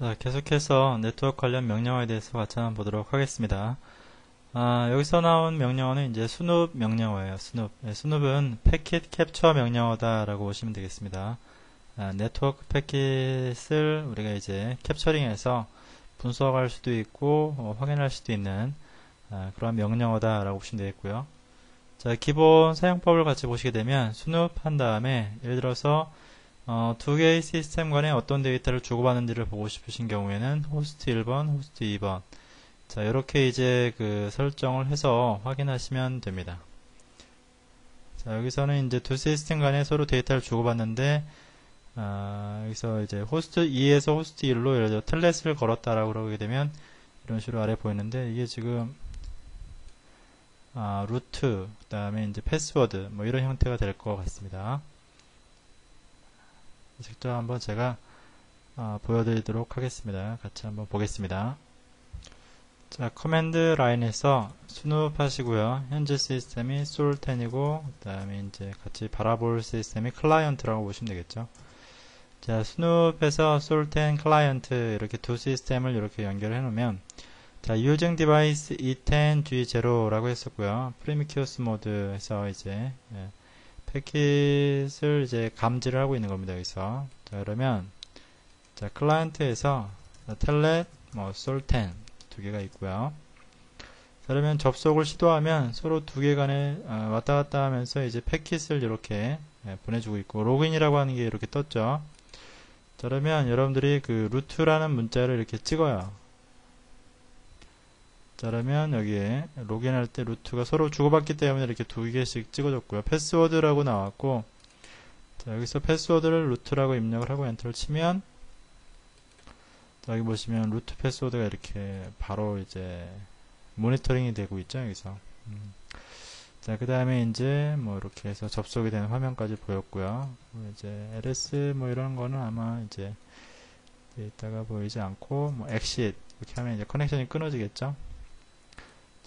자, 계속해서 네트워크 관련 명령어에 대해서 같이 한번 보도록 하겠습니다. 여기서 나온 명령어는 이제 스눕 명령어예요. 스눕. 스눕은 패킷 캡처 명령어다라고 보시면 되겠습니다. 네트워크 패킷을 우리가 이제 캡처링해서 분석할 수도 있고 확인할 수도 있는 그런 명령어다라고 보시면 되겠고요. 자, 기본 사용법을 같이 보시게 되면 스눕 한 다음에 예를 들어서 두 개의 시스템 간에 어떤 데이터를 주고받는지를 보고 싶으신 경우에는 호스트 1번, 호스트 2번. 자, 이렇게 이제 그 설정을 해서 확인하시면 됩니다. 자, 여기서는 이제 두 시스템 간에 서로 데이터를 주고받는데, 여기서 이제 호스트 2에서 호스트 1로 예를 들어 텔넷을 걸었다라고 그러게 되면 이런 식으로 아래 보이는데, 이게 지금 루트, 그 다음에 이제 패스워드, 뭐 이런 형태가 될 것 같습니다. 직접 한번 제가 보여드리도록 하겠습니다. 같이 한번 보겠습니다. 자, 커맨드 라인에서 스눕 하시고요. 현재 시스템이 솔10이고 그 다음에 이제 같이 바라볼 시스템이 클라이언트라고 보시면 되겠죠. 자, 스눕에서 솔10 클라이언트 이렇게 두 시스템을 이렇게 연결해 놓으면 자, using device E10 G0라고 했었고요. 프리미큐어스 모드에서 이제 패킷을 이제 감지를 하고 있는 겁니다. 여기서. 자, 그러면, 자, 클라이언트에서 텔넷, 솔10 두 개가 있고요. 자, 그러면 접속을 시도하면 서로 두 개 간에 왔다 갔다 하면서 이제 패킷을 이렇게 보내주고 있고, 로그인이라고 하는 게 이렇게 떴죠. 자, 그러면 여러분들이 그 루트라는 문자를 이렇게 찍어요. 자, 그러면 여기에 로그인할 때 루트가 서로 주고받기 때문에 이렇게 두 개씩 찍어줬고요. 패스워드라고 나왔고, 자, 여기서 패스워드를 루트라고 입력을 하고 엔터를 치면, 자, 여기 보시면 루트 패스워드가 이렇게 바로 이제 모니터링이 되고 있죠, 여기서. 자, 그 다음에 이제 뭐 이렇게 해서 접속이 되는 화면까지 보였고요. 이제 ls 뭐 이런 거는 아마 이제 데이터가 보이지 않고, 뭐 exit 이렇게 하면 이제 커넥션이 끊어지겠죠.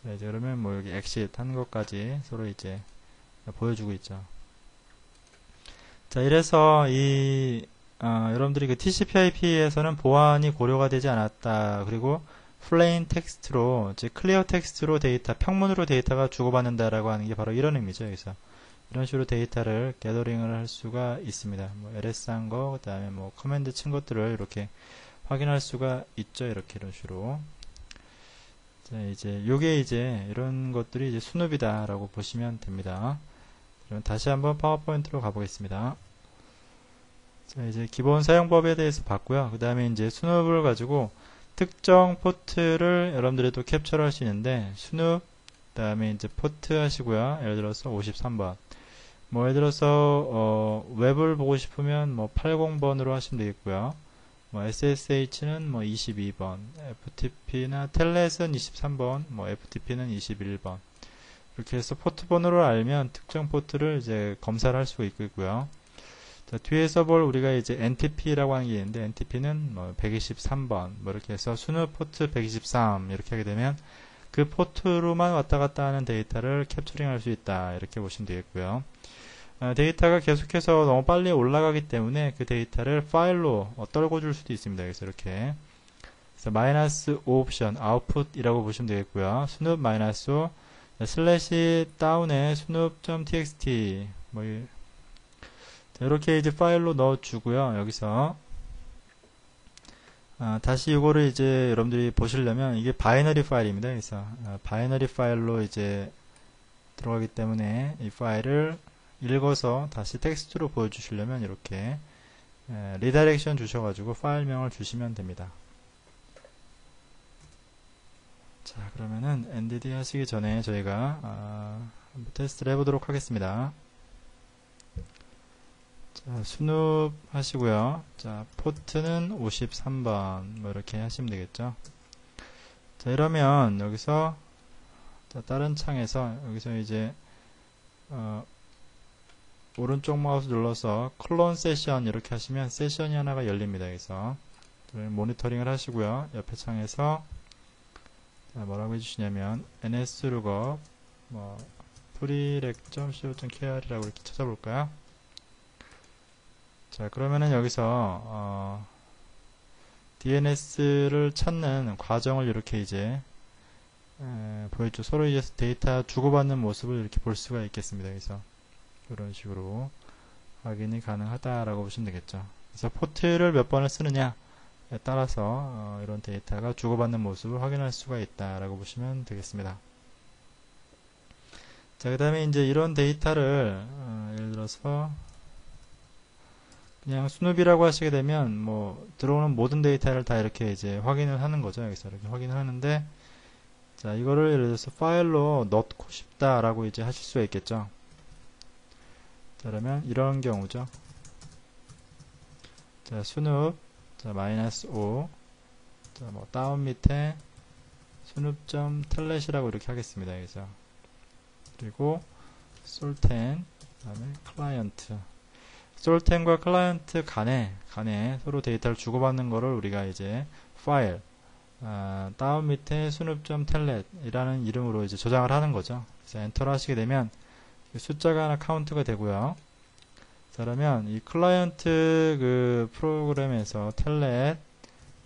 자, 이제 그러면 뭐 여기 exit 한 것까지 서로 이제 보여주고 있죠. 자, 이래서 여러분들이 그 TCP/IP에서는 보안이 고려가 되지 않았다. 그리고 plain 텍스트로, 즉 클리어 텍스트로 데이터, 평문으로 데이터가 주고받는다라고 하는 게 바로 이런 의미죠. 여기서 이런 식으로 데이터를 게더링을 할 수가 있습니다. 뭐 ls 한 거, 그 다음에 뭐 커맨드 친 것들을 이렇게 확인할 수가 있죠. 이렇게 이런 식으로. 자, 이제 요게 이제 이런 것들이 이제 스눕이다라고 보시면 됩니다. 그럼 다시 한번 파워포인트로 가보겠습니다. 자, 이제 기본 사용법에 대해서 봤고요. 그 다음에 이제 스눕을 가지고 특정 포트를 여러분들이 또 캡처를 할 수 있는데 스눕, 그 다음에 이제 포트 하시고요. 예를 들어서 53번. 뭐 예를 들어서 웹을 보고 싶으면 뭐 80번으로 하시면 되겠고요. 뭐 SSH는 뭐 22번, FTP나 텔넷은 23번, 뭐 FTP는 21번. 이렇게 해서 포트 번호를 알면 특정 포트를 이제 검사를 할 수가 있고요. 자, 뒤에서 볼 우리가 이제 NTP라고 하는 게 있는데 NTP는 뭐 123번, 뭐 이렇게 해서 스눕 포트 123 이렇게 하게 되면 그 포트로만 왔다 갔다 하는 데이터를 캡처링 할 수 있다. 이렇게 보시면 되겠고요. 데이터가 계속해서 너무 빨리 올라가기 때문에 그 데이터를 파일로 떨궈 줄 수도 있습니다. 그래서 이렇게 마이너스 5 옵션 아웃풋이라고 보시면 되겠고요. 스눕 마이너스 5 슬래시 다운에 snoop.txt 뭐 이렇게 이제 파일로 넣어 주고요. 여기서 다시 이거를 이제 여러분들이 보시려면 이게 바이너리 파일입니다. 그래서 바이너리 파일로 이제 들어가기 때문에 이 파일을 읽어서 다시 텍스트로 보여주시려면 이렇게 리다이렉션 주셔가지고 파일명을 주시면 됩니다. 자, 그러면은 NDD 하시기 전에 저희가 한번 테스트를 해보도록 하겠습니다. 자, 스눕 하시고요. 자, 포트는 53번 뭐 이렇게 하시면 되겠죠. 자, 이러면 여기서 자, 다른 창에서 여기서 이제 오른쪽 마우스 눌러서 클론 세션 이렇게 하시면 세션이 하나가 열립니다. 여기서 모니터링을 하시고요. 옆에 창에서 뭐라고 해주시냐면 nslookup 뭐 prereq.co.kr이라고 이렇게 찾아볼까요? 자, 그러면은 여기서 DNS를 찾는 과정을 이렇게 이제 보여줘. 서로 이제 데이터 주고받는 모습을 이렇게 볼 수가 있겠습니다. 그래서 이런 식으로 확인이 가능하다라고 보시면 되겠죠. 그래서 포트를 몇 번을 쓰느냐에 따라서 이런 데이터가 주고받는 모습을 확인할 수가 있다라고 보시면 되겠습니다. 자, 그 다음에 이제 이런 데이터를 예를 들어서 그냥 스눕이라고 하시게 되면 뭐 들어오는 모든 데이터를 다 이렇게 이제 확인을 하는 거죠. 여기서 이렇게 확인을 하는데, 자, 이거를 예를 들어서 파일로 넣고 싶다라고 이제 하실 수가 있겠죠. 자, 그러면 이런 경우죠. 자, 스눕, 자, -5, 자, 뭐 다운 밑에 스눕.tellet이라고 이렇게 하겠습니다. 여기서. 그리고 솔텐, 그다음에 클라이언트. 솔텐과 클라이언트 간에 서로 데이터를 주고받는 거를 우리가 이제 파일, 다운 밑에 스눕.tellet 이라는 이름으로 이제 저장을 하는 거죠. 그래서 엔터를 하시게 되면 숫자가 하나 카운트가 되고요. 자, 그러면 이 클라이언트 그 프로그램에서 tellet,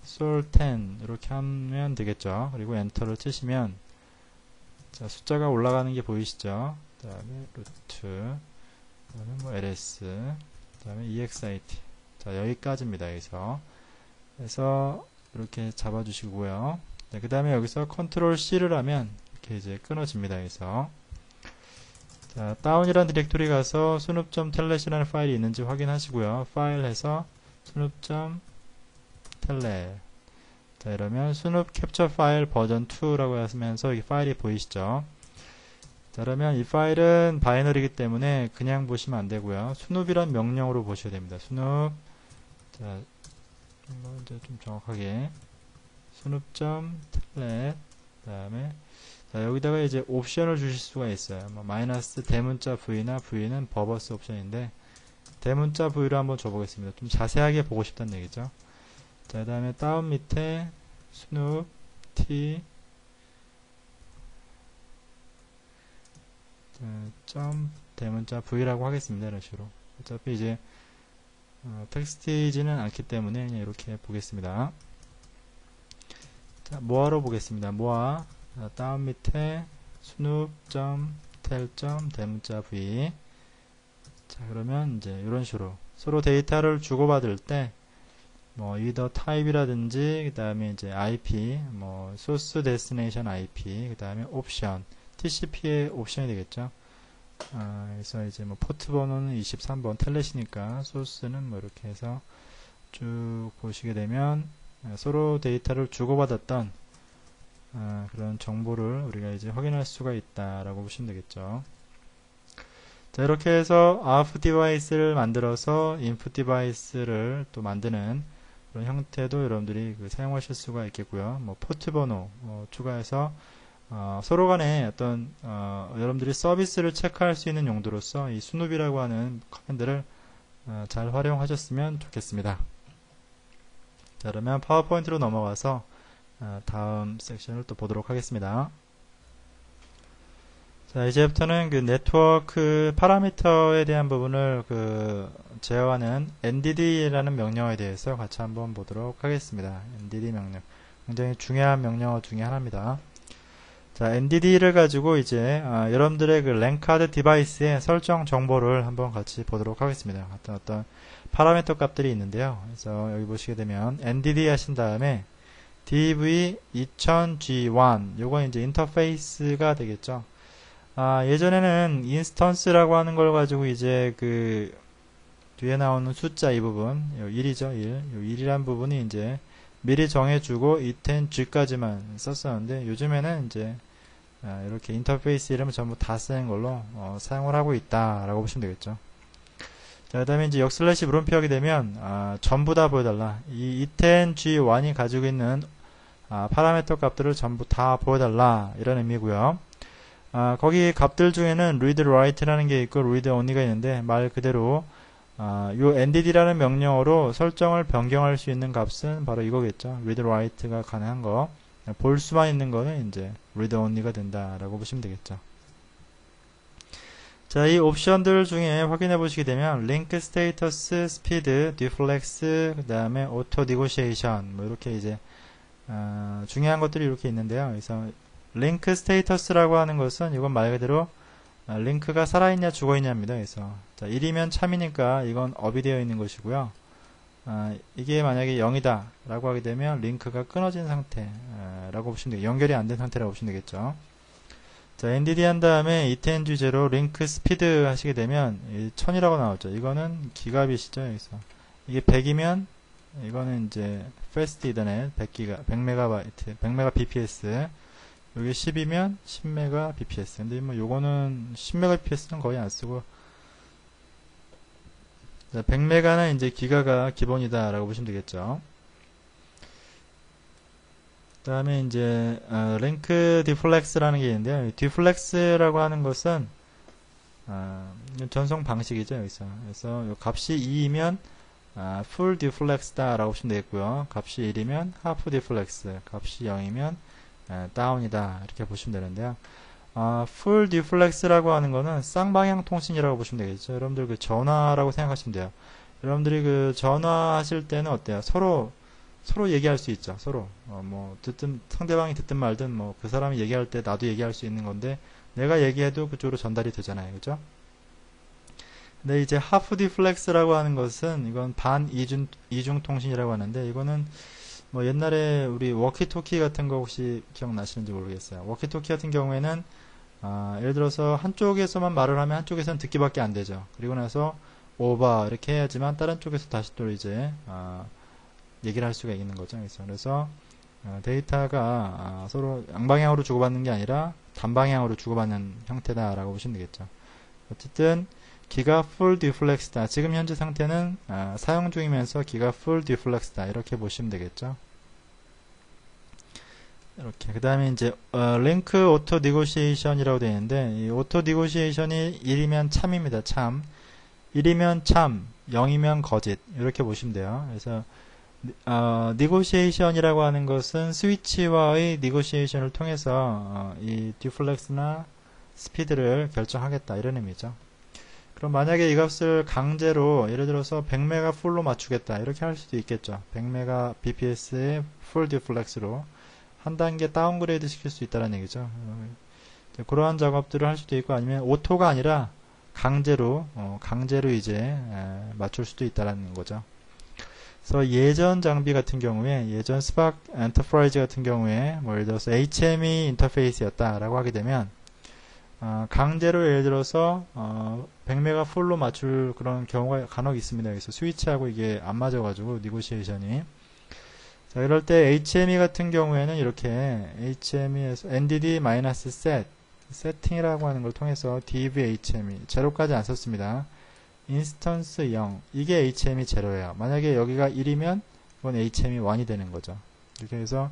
솔텐 이렇게 하면 되겠죠. 그리고 엔터를 치시면 자, 숫자가 올라가는 게 보이시죠? 그 다음에 루트, 그 다음에 뭐 ls, 그 다음에 exit. 자, 여기까지입니다. 여기서. 그래서 이렇게 잡아주시고요. 네, 그 다음에 여기서 컨트롤 C를 하면 이렇게 이제 끊어집니다. 여기서. 자, 다운이라는 디렉토리 가서 snoop.tellet이라는 파일이 있는지 확인하시고요. 파일 해서 snoop.tellet. 자, 이러면 스눕 캡처 파일 버전 2라고 하면서 이 파일이 보이시죠? 자, 그러면 이 파일은 바이너리이기 때문에 그냥 보시면 안 되고요. 스눕이란 명령으로 보셔야 됩니다. 스눕. 자, 이제 좀 정확하게 snoop.tellet. 그다음에 자, 여기다가 이제 옵션을 주실 수가 있어요. 뭐 마이너스 대문자 v나 v는 버버스 옵션인데 대문자 v로 한번 줘보겠습니다. 좀 자세하게 보고 싶다는 얘기죠. 자, 그 다음에 다운 밑에 snoop t 점 대문자 v라고 하겠습니다. 이런 식으로. 어차피 이제 텍스트이지는 않기 때문에 그냥 이렇게 보겠습니다. 자, 모아로 보겠습니다. 모아. 자, 다운 밑에 snoop 점 tel 점 대문자 v. 자, 그러면 이제 이런 식으로 서로 데이터를 주고받을 때 뭐 either type이라든지 그 다음에 이제 IP, 뭐 source destination IP, 그 다음에 옵션, TCP의 옵션이 되겠죠. 그래서 이제 뭐 포트 번호는 23번 텔렛이니까 소스는 뭐 이렇게 해서 쭉 보시게 되면 서로 데이터를 주고받았던 그런 정보를 우리가 이제 확인할 수가 있다라고 보시면 되겠죠. 자, 이렇게 해서 out 디바이스를 만들어서 input 디바이스를 또 만드는 그런 형태도 여러분들이 사용하실 수가 있겠고요. 뭐 포트 번호 추가해서 서로 간에 어떤 여러분들이 서비스를 체크할 수 있는 용도로서 이 스눕이라고 하는 커맨드를 잘 활용하셨으면 좋겠습니다. 자, 그러면 파워포인트로 넘어가서 다음 섹션을 또 보도록 하겠습니다. 자, 이제부터는 그 네트워크 파라미터에 대한 부분을 제어하는 NDD라는 명령어에 대해서 같이 한번 보도록 하겠습니다. NDD 명령. 굉장히 중요한 명령어 중에 하나입니다. 자, NDD를 가지고 이제 여러분들의 그 랜카드 디바이스의 설정 정보를 한번 같이 보도록 하겠습니다. 어떤 파라미터 값들이 있는데요. 그래서 여기 보시게 되면 NDD 하신 다음에 DV2000G1 요건 이제 인터페이스가 되겠죠. 예전에는 인스턴스라고 하는 걸 가지고 이제 그 뒤에 나오는 숫자 이 부분, 요 1이죠, 1. 요 1이란 부분이 이제 미리 정해주고 E10G까지만 썼었는데 요즘에는 이제 이렇게 인터페이스 이름을 전부 다 쓰는 걸로 사용을 하고 있다라고 보시면 되겠죠. 자, 그 다음에 이제 역슬래시 물음표 하게 되면 전부 다 보여달라. 이 E10G1이 가지고 있는 파라미터 값들을 전부 다 보여달라 이런 의미고요. 거기 값들 중에는 read write라는 게 있고 read only가 있는데 말 그대로 요 ndd라는 명령어로 설정을 변경할 수 있는 값은 바로 이거겠죠. read write가 가능한 거, 볼 수만 있는 거는 이제 read only가 된다라고 보시면 되겠죠. 자, 이 옵션들 중에 확인해 보시게 되면 링크 스테이터스, 스피드, 디플렉스, 그 다음에 오토 니고시에이션 뭐 이렇게 이제 중요한 것들이 이렇게 있는데요. 그래서 링크 스테이터스라고 하는 것은 이건 말 그대로 링크가 살아있냐 죽어있냐입니다. 그래서 자, 1이면 참이니까 이건 업이 되어 있는 것이고요. 이게 만약에 0이다 라고 하게 되면 링크가 끊어진 상태라고 보시면 되겠죠. 연결이 안 된 상태라고 보시면 되겠죠. 자, NDD 한 다음에 ETNG0 링크 스피드 하시게 되면 1000이라고 나오죠. 이거는 기가빗이죠. 여기서 이게 100이면 이거는 이제 Fast Ethernet 100MB, 100MBps. 여기 10이면 10MBps. 근데 뭐 요거는 10MBps는 거의 안 쓰고, 자, 100메가는 이제 기가가 기본이다 라고 보시면 되겠죠. 그 다음에 이제 링크 디플렉스라는 게 있는데요. 디플렉스라고 하는 것은 전송 방식이죠. 여기서 그래서 요 값이 2이면 full deflex다 라고 보시면 되겠고요. 값이 1이면 half deflex, 값이 0이면 다운이다 이렇게 보시면 되는데요. full deflex라고 하는 거는 쌍방향 통신이라고 보시면 되겠죠. 여러분들 그 전화라고 생각하시면 돼요. 여러분들이 그 전화하실 때는 어때요? 서로 얘기할 수 있죠. 서로 뭐 상대방이 듣든 말든 뭐 그 사람이 얘기할 때 나도 얘기할 수 있는 건데 내가 얘기해도 그쪽으로 전달이 되잖아요. 그죠? 근데 이제 하프 디플렉스라고 하는 것은 이건 반 이중 통신이라고 하는데 이거는 뭐 옛날에 우리 워키토키 같은 거 혹시 기억나시는지 모르겠어요. 워키토키 같은 경우에는 예를 들어서 한쪽에서만 말을 하면 한쪽에서는 듣기밖에 안 되죠. 그리고 나서 오버 이렇게 해야지만 다른 쪽에서 다시 또 이제 얘기를 할 수가 있는 거죠. 그래서 데이터가 서로 양방향으로 주고받는 게 아니라 단방향으로 주고받는 형태다라고 보시면 되겠죠. 어쨌든 기가 full deflex다. 지금 현재 상태는 사용 중이면서 기가 full deflex다. 이렇게 보시면 되겠죠. 이렇게 그 다음에 이제 link auto negotiation이라고 되어 있는데 이 auto negotiation이 1이면 참입니다. 참. 1이면 참, 0이면 거짓. 이렇게 보시면 돼요. 그래서 negotiation이라고 하는 것은 스위치와의 negotiation을 통해서 이 deflex나 스피드를 결정하겠다 이런 의미죠. 그럼 만약에 이 값을 강제로 예를 들어서 100메가 풀로 맞추겠다 이렇게 할 수도 있겠죠. 100메가 bps의 풀 디플렉스로 한 단계 다운그레이드 시킬 수 있다는 얘기죠. 그러한 작업들을 할 수도 있고 아니면 오토가 아니라 강제로 이제 맞출 수도 있다는 거죠. 그래서 예전 장비 같은 경우에 예전 스파크 엔터프라이즈 같은 경우에 뭐 예를 들어서 HME 인터페이스였다라고 하게 되면 강제로 예를 들어서 100메가 풀로 맞출 그런 경우가 간혹 있습니다. 그래서 스위치하고 이게 안 맞아가지고 니고시에이션이 자 이럴 때 HME 같은 경우에는 이렇게 HME에서 NDD-set 세팅이라고 하는 걸 통해서 div HME 제로까지 안 썼습니다. 인스턴스 0 이게 HME 제로예요. 만약에 여기가 1이면 이건 HME 1이 되는 거죠. 이렇게 해서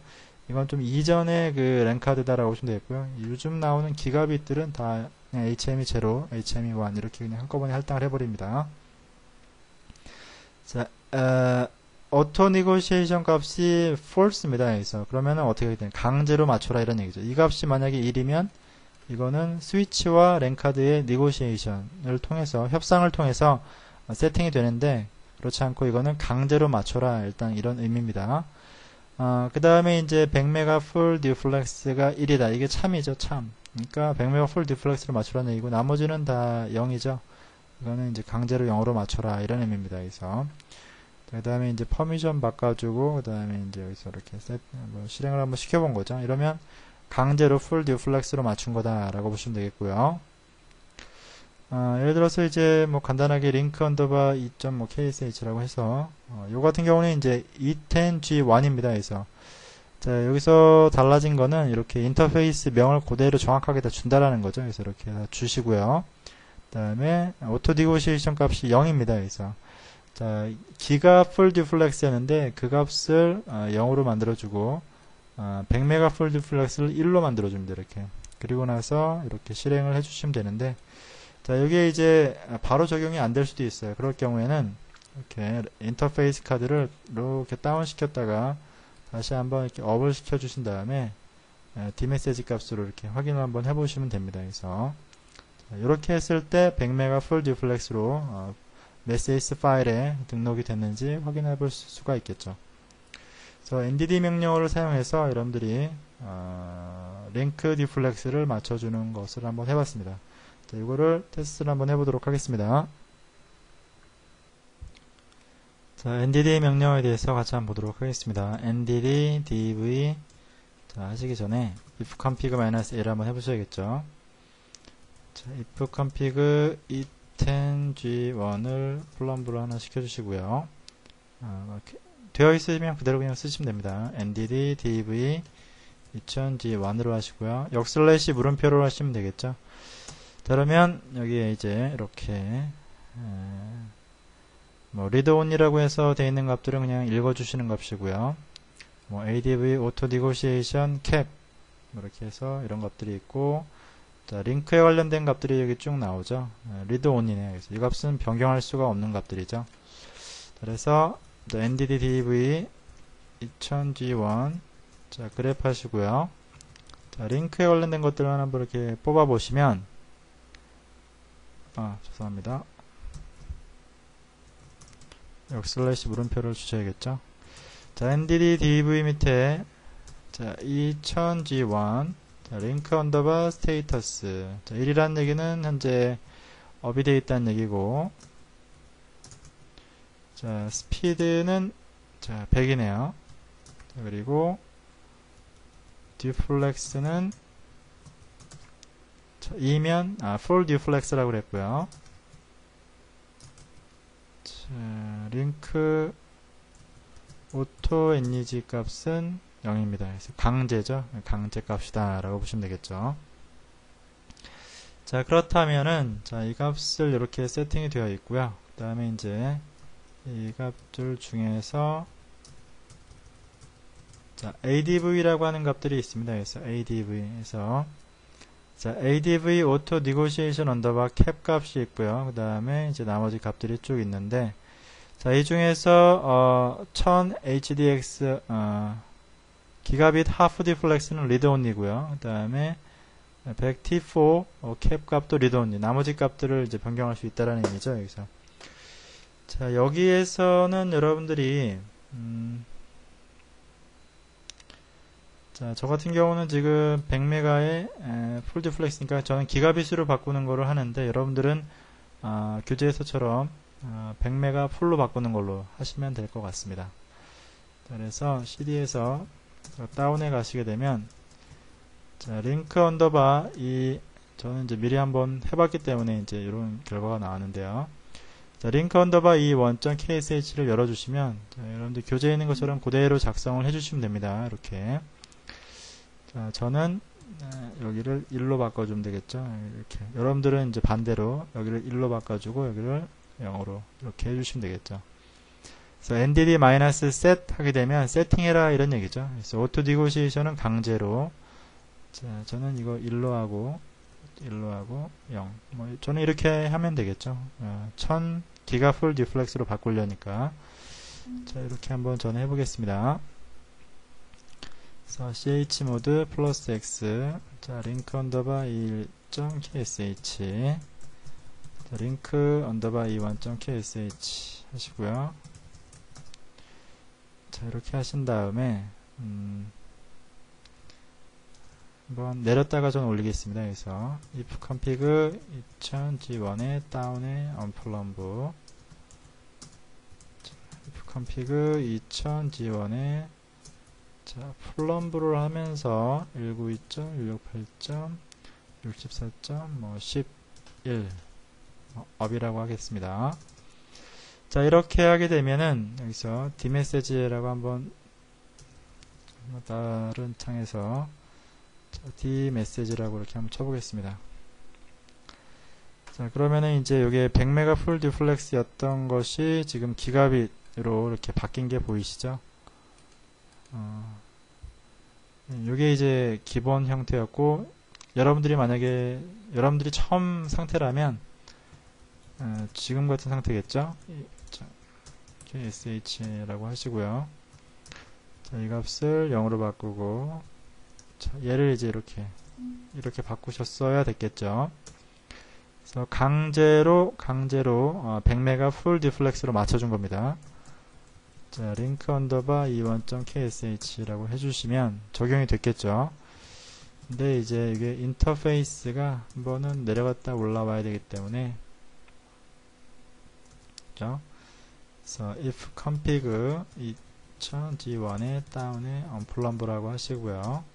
이건 좀 이전의 그 랜카드다라고 보시면 되겠고요. 요즘 나오는 기가빗들은 다 그냥 HME 0, HME 1 이렇게 그냥 한꺼번에 할당을 해버립니다. 자, auto negotiation 값이 false입니다. 그래서 그러면은 어떻게 하게 되냐? 강제로 맞춰라 이런 얘기죠. 이 값이 만약에 1이면 이거는 스위치와 랜카드의 negotiation을 통해서 협상을 통해서 세팅이 되는데 그렇지 않고 이거는 강제로 맞춰라 일단 이런 의미입니다. 그 다음에 이제 100메가 풀 디플렉스가 1이다. 이게 참이죠, 참. 그러니까 100메가 풀 디플렉스를 맞추라는 얘기고 나머지는 다 0이죠. 이거는 이제 강제로 0으로 맞춰라 이런 의미입니다. 그래서 그 다음에 이제 퍼미션 바꿔주고 그 다음에 이제 여기서 이렇게 실행을 한번 시켜본 거죠. 이러면 강제로 풀 디플렉스로 맞춘 거다라고 보시면 되겠고요. 예를 들어서 이제 뭐 간단하게 링크 언더바 2.ksh라고 해서 요 같은 경우는 이제 E10G1입니다. 그래서 자 여기서 달라진 거는 이렇게 인터페이스 명을 그대로 정확하게 다 준다라는 거죠. 그래서 이렇게 다 주시고요. 그 다음에 오토 디고시에이션 값이 0입니다. 그래서 자 기가 풀 디플렉스였는데 그 값을 0으로 만들어주고 100메가 풀 디플렉스를 1로 만들어줍니다. 이렇게 그리고 나서 이렇게 실행을 해주시면 되는데 자 여기에 이제 바로 적용이 안 될 수도 있어요. 그럴 경우에는 이렇게 인터페이스 카드를 이렇게 다운 시켰다가 다시 한번 이렇게 업을 시켜 주신 다음에 디메시지 값으로 이렇게 확인을 한번 해보시면 됩니다. 그래서 이렇게 했을 때 100메가 풀 듀플렉스로 메시지 파일에 등록이 됐는지 확인해 볼 수가 있겠죠. 그래서 NDD 명령어를 사용해서 여러분들이 링크 듀플렉스를 맞춰주는 것을 한번 해봤습니다. 자, 이거를 테스트를 한번 해보도록 하겠습니다. 자, NDD 명령어에 대해서 같이 한번 보도록 하겠습니다. NDD DV 자, 하시기 전에 if config-L을 한번 해보셔야겠죠. 자, if config e10g1을 플럼브로 하나 시켜주시고요. 되어 있으면 그대로 그냥 쓰시면 됩니다. NDD DV 2000g1으로 하시고요. 역슬래시 물음표로 하시면 되겠죠. 자, 그러면 여기에 이제 이렇게 read-only라고 해서 되어 있는 값들은 그냥 읽어주시는 값이고요. ADV auto negotiation cap 이렇게 해서 이런 값들이 있고, 자, 링크에 관련된 값들이 여기 쭉 나오죠. read-only네요. 그래서 이 값은 변경할 수가 없는 값들이죠. 그래서 NDD DV 2000g1 자, 그래프 하시고요. 자, 링크에 관련된 것들을 한번 이렇게 뽑아 보시면 죄송합니다. 역슬래시 물음표를 주셔야겠죠. 자, NDD DV 밑에 자, 2000g1 자, 링크 언더바 스테이터스 자, 1이라는 얘기는 현재 업이 되어 있다는 얘기고, 자, 스피드는 자, 100이네요. 자, 그리고 듀플렉스는 2면 full 듀플렉스라고 그랬고요. 자, 링크 오토 NG 값은 0입니다. 그래서 강제죠. 강제 값이다 라고 보시면 되겠죠. 자, 그렇다면은 자, 이 값을 이렇게 세팅이 되어 있고요. 그 다음에 이제 이 값들 중에서 자, ADV라고 하는 값들이 있습니다. 그래서 ADV에서 자, ADV auto negotiation 언더바 캡 값이 있고요. 그 다음에 이제 나머지 값들이 쭉 있는데, 자, 이 중에서 1000 HDX 기가빗 하프 디플렉스는 read only고요. 그 다음에 100 T4 캡 값도 read only. 나머지 값들을 이제 변경할 수 있다라는 의미죠. 여기서. 자, 여기에서는 여러분들이 자, 저 같은 경우는 지금 100메가의 풀 디플렉스니까 저는 기가빗으로 바꾸는 거를 하는데, 여러분들은 교재에서처럼 100메가 풀로 바꾸는 걸로 하시면 될 것 같습니다. 자, 그래서 CD에서 다운에 가시게 되면 자, 링크 언더바 저는 이제 미리 한번 해봤기 때문에 이제 이런 결과가 나왔는데요. 자, 링크 언더바 원.ksh를 열어주시면 자, 여러분들 교재에 있는 것처럼 그대로 작성을 해주시면 됩니다. 이렇게. 자, 저는 여기를 1로 바꿔주면 되겠죠. 이렇게. 여러분들은 이제 반대로 여기를 1로 바꿔주고 여기를 0으로 이렇게 해주시면 되겠죠. 그래서 NDD-set 하게 되면 세팅해라 이런 얘기죠. 그래서 auto negotiation은 강제로. 자, 저는 이거 1로 하고 0. 저는 이렇게 하면 되겠죠. 1000 기가 풀 디플렉스로 바꾸려니까. 자, 이렇게 한번 저는 해보겠습니다. 그래서 chmod 플러스 x 자, 링크 언더바 1.ksh 자, 링크 언더바 1.ksh 하시고요. 자, 이렇게 하신 다음에 한번 내렸다가 전 올리겠습니다. 그래서 if config 2000g1에 다운에 unplumb if config 2000g1에 자, 플럼브를 하면서 192.168.64.11 업이라고 하겠습니다. 자, 이렇게 하게 되면은 여기서 dmessage라고 한번 다른 창에서 dmessage라고 이렇게 한번 쳐보겠습니다. 자, 그러면은 이제 이게 100메가 풀 듀플렉스였던 것이 지금 기가빗으로 이렇게 바뀐 게 보이시죠? 이게 이제 기본 형태였고, 만약에 여러분들이 처음 상태라면 지금 같은 상태겠죠? sh라고 하시고요. 자, 이 값을 0으로 바꾸고, 자, 얘를 이제 이렇게 바꾸셨어야 됐겠죠. 그래서 강제로 100메가 풀 디플렉스로 맞춰준 겁니다. 자, 링크 언더바 e1.ksh라고 해주시면 적용이 됐겠죠. 근데 이제 이게 인터페이스가 한 번은 내려갔다 올라와야 되기 때문에, 그죠? 그래서 if config 2000g1에 다운에 unplumb라고 하시고요.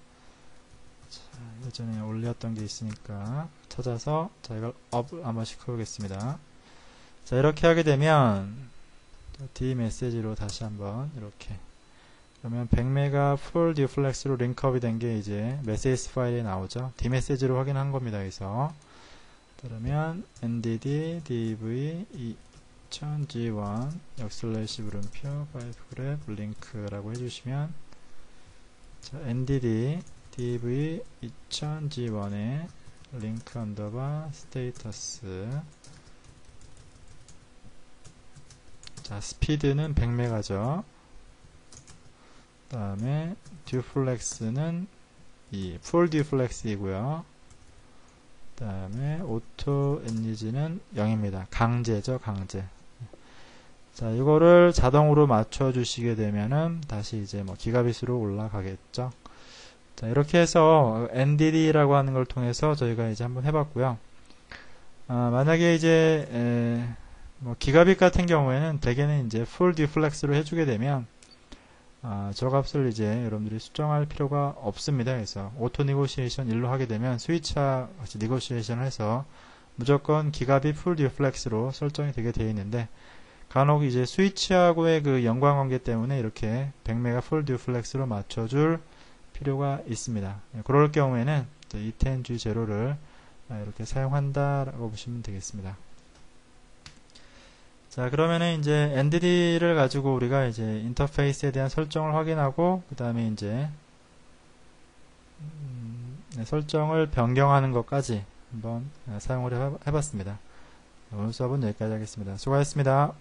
자, 예전에 올렸던 게 있으니까 찾아서 자, 이걸 up 한번 시켜보겠습니다. 자, 이렇게 하게 되면 D 메시지로 다시 한번 이렇게, 그러면 100메가 풀 디플렉스로 링크업이 된 게 이제 메시지 파일에 나오죠. D 메시지로 확인한 겁니다. 그래서 그러면 ndd dv 2000g1 역슬래시 물음표 5grep 링크라고 해주시면, 자, ndd dv 2000g1에 링크 언더바 스테이터스, 자, 스피드는 100메가죠. 그 다음에 듀플렉스는 이 풀 듀플렉스이고요. 그 다음에 오토 엔리지는 0입니다. 강제죠, 강제. 자, 이거를 자동으로 맞춰 주시게 되면은 다시 이제 뭐 기가빗으로 올라가겠죠. 자, 이렇게 해서 NDD라고 하는 걸 통해서 저희가 이제 한번 해봤고요. 만약에 이제 뭐 기가빗 같은 경우에는 대개는 이제 풀 디플렉스로 해주게 되면 저 값을 이제 여러분들이 수정할 필요가 없습니다. 그래서 오토 니고시에이션 1로 하게 되면 스위치와 같이 니고시에이션을 해서 무조건 기가빗 풀 디플렉스로 설정이 되게 되어 있는데, 간혹 이제 스위치하고의 그 연관관계 때문에 이렇게 100메가 풀 디플렉스로 맞춰줄 필요가 있습니다. 그럴 경우에는 E10G0를 이렇게 사용한다라고 보시면 되겠습니다. 자, 그러면은 이제 NDD를 가지고 우리가 이제 인터페이스에 대한 설정을 확인하고, 그 다음에 이제 설정을 변경하는 것까지 한번 사용을 해봤습니다. 오늘 수업은 여기까지 하겠습니다. 수고하셨습니다.